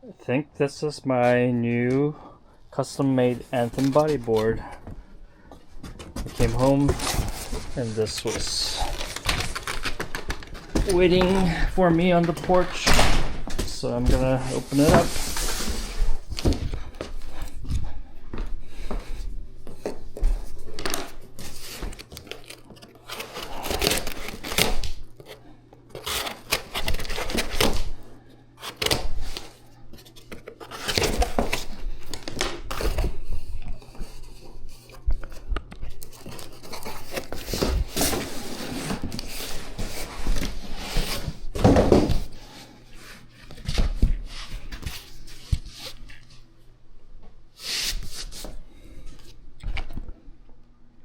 I think this is my new custom-made Anthem Bodyboard. I came home and this was waiting for me on the porch, so I'm gonna open it up.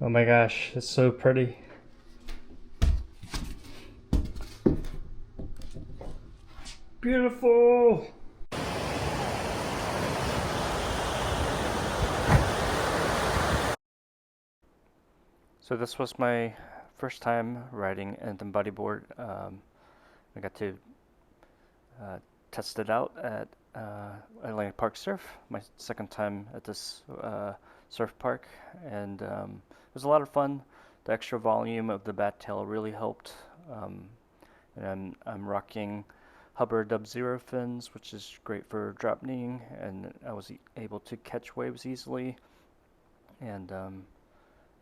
Oh my gosh, it's so pretty. Beautiful! So this was my first time riding Anthem Bodyboard. I got to test it out at Atlantic Park Surf, my second time at this surf park, and it was a lot of fun. The extra volume of the bat tail really helped, and I'm rocking Hubbard Dub-Zero fins, which is great for drop kneeing, and I was able to catch waves easily, and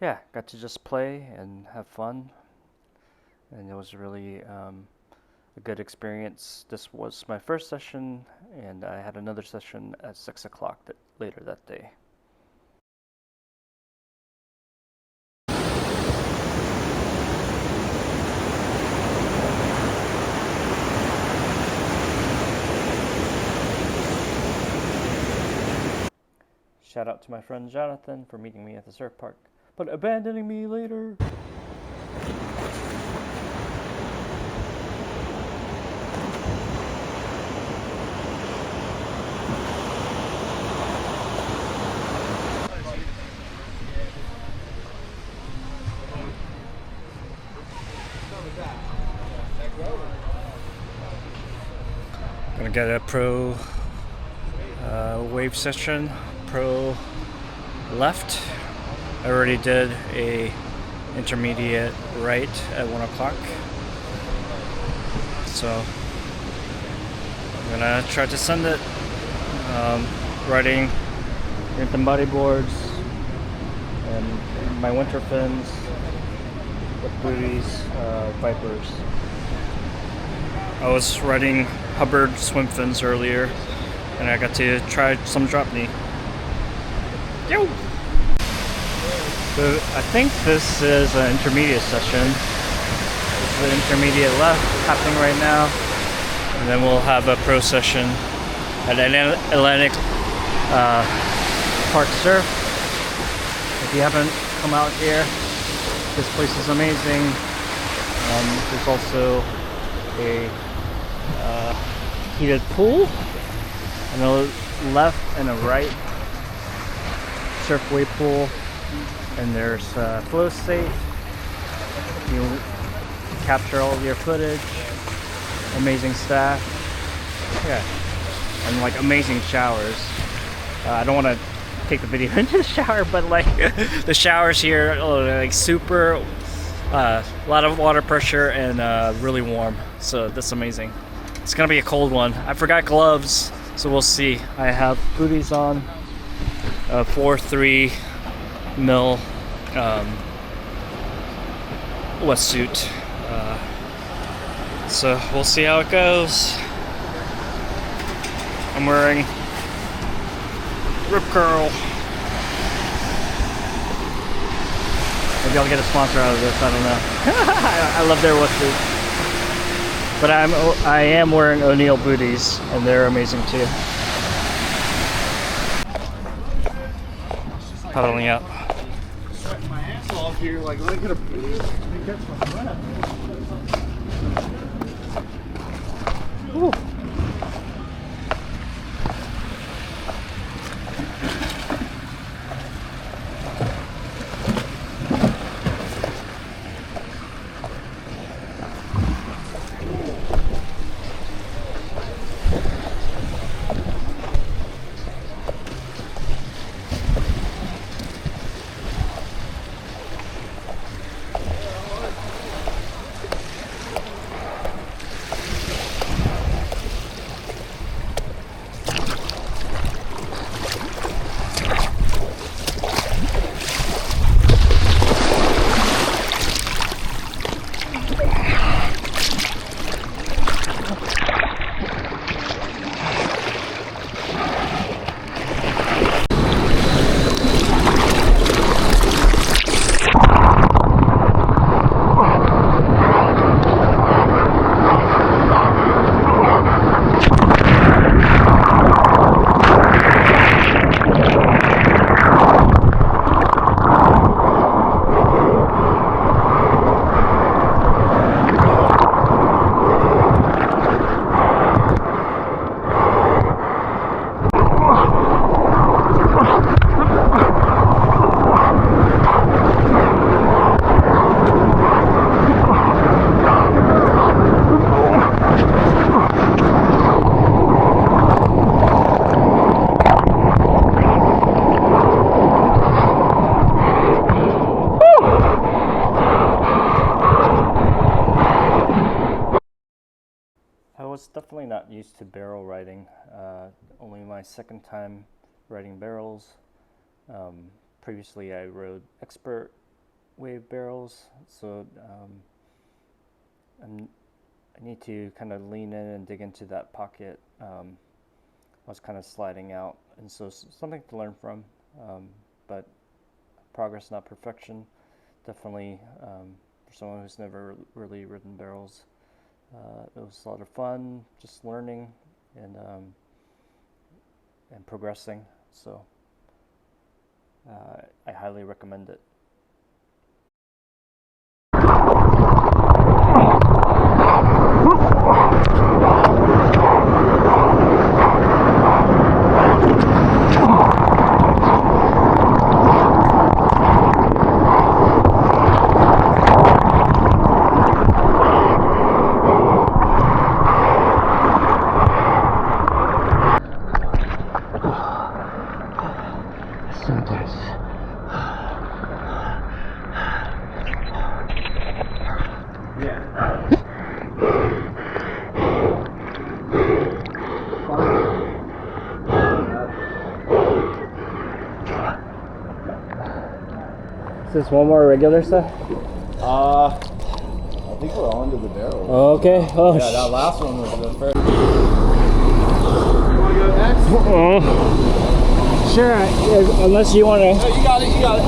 yeah, got to just play and have fun, and it was really a good experience. This was my first session, and I had another session at 6 o'clock later that day. Shout out to my friend Jonathan for meeting me at the surf park, but abandoning me later. Gonna get a pro wave session. Pro left. I already did a intermediate right at 1 o'clock, so I'm gonna try to send it. Riding Anthem Bodyboards and my winter fins with booties, Vipers. I was riding Hubbard swim fins earlier, and I got to try some drop knee. Yo! So I think this is an intermediate session. This is the intermediate left happening right now, and then we'll have a pro session at Atlantic Park Surf. If you haven't come out here, this place is amazing. There's also a heated pool, and a left and a right surf wave pool, and there's flow state. You capture all of your footage, amazing staff, yeah, and like amazing showers. I don't want to take the video into the shower, but like the showers here are like super, a lot of water pressure and really warm, so that's amazing. It's gonna be a cold one. I forgot gloves, so we'll see. I have booties on, 4.3 mil wetsuit, so we'll see how it goes. I'm wearing Rip Curl. Maybe I'll get a sponsor out of this, I don't know. I love their wetsuit. But I am wearing O'Neill booties, and they're amazing too. Paddling up. My ass off here, like, let me get a booty. Let me catch my breath. Woo. barrel riding. Only my second time riding barrels. Previously I rode expert wave barrels, so I need to kind of lean in and dig into that pocket. I was kind of sliding out, and so something to learn from, but progress, not perfection. Definitely for someone who's never really ridden barrels, it was a lot of fun, just learning and progressing. So I highly recommend it. Is this one more regular set? I think we're on to the barrel. Oh, okay. Oh, yeah, that last one was the first. You want to go next? Sure, unless you want to. No, you got it, you got it.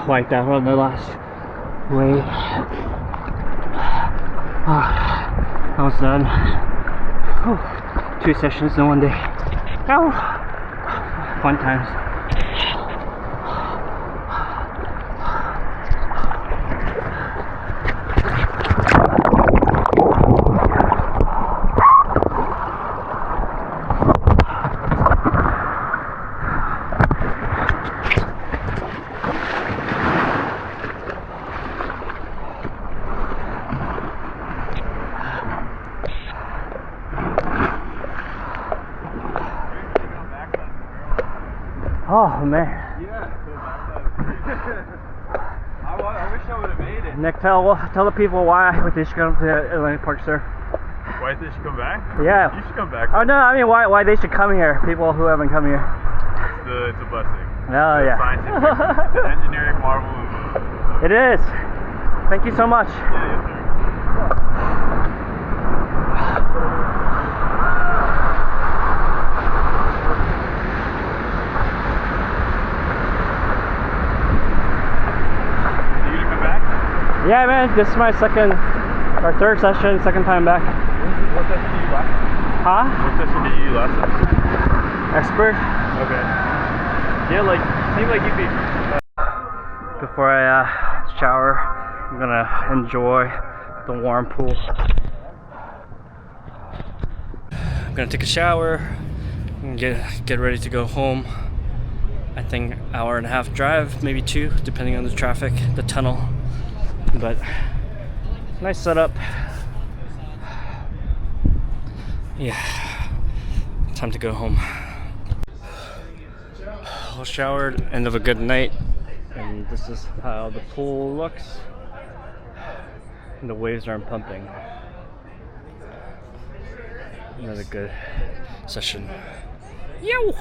Wiped out on the last wave. I was done. Whew. 2 sessions in one day. Ow. Fun times. Oh man. Yeah. I wish I would have made it. Nick, tell the people why they should come to Atlantic Park Surf. Why they should come back? Yeah. You should come back. Oh no, I mean why they should come here. People who haven't come here. It's a blessing. Oh yeah. Scientific. It's an engineering marvel. It is. Thank you so much. Yeah, yes, sir. Yeah, man, this is my second or third session, second time back. What session did you last? Huh? What session did you last? Expert. Okay. Yeah, like, seemed like you'd be. Before I shower, I'm gonna enjoy the warm pool. I'm gonna take a shower and get ready to go home. I think hour and a half drive, maybe 2, depending on the traffic, the tunnel. But nice setup. Yeah, time to go home. All showered, end of a good night, and this is how the pool looks. And the waves aren't pumping. Another good session. Yo!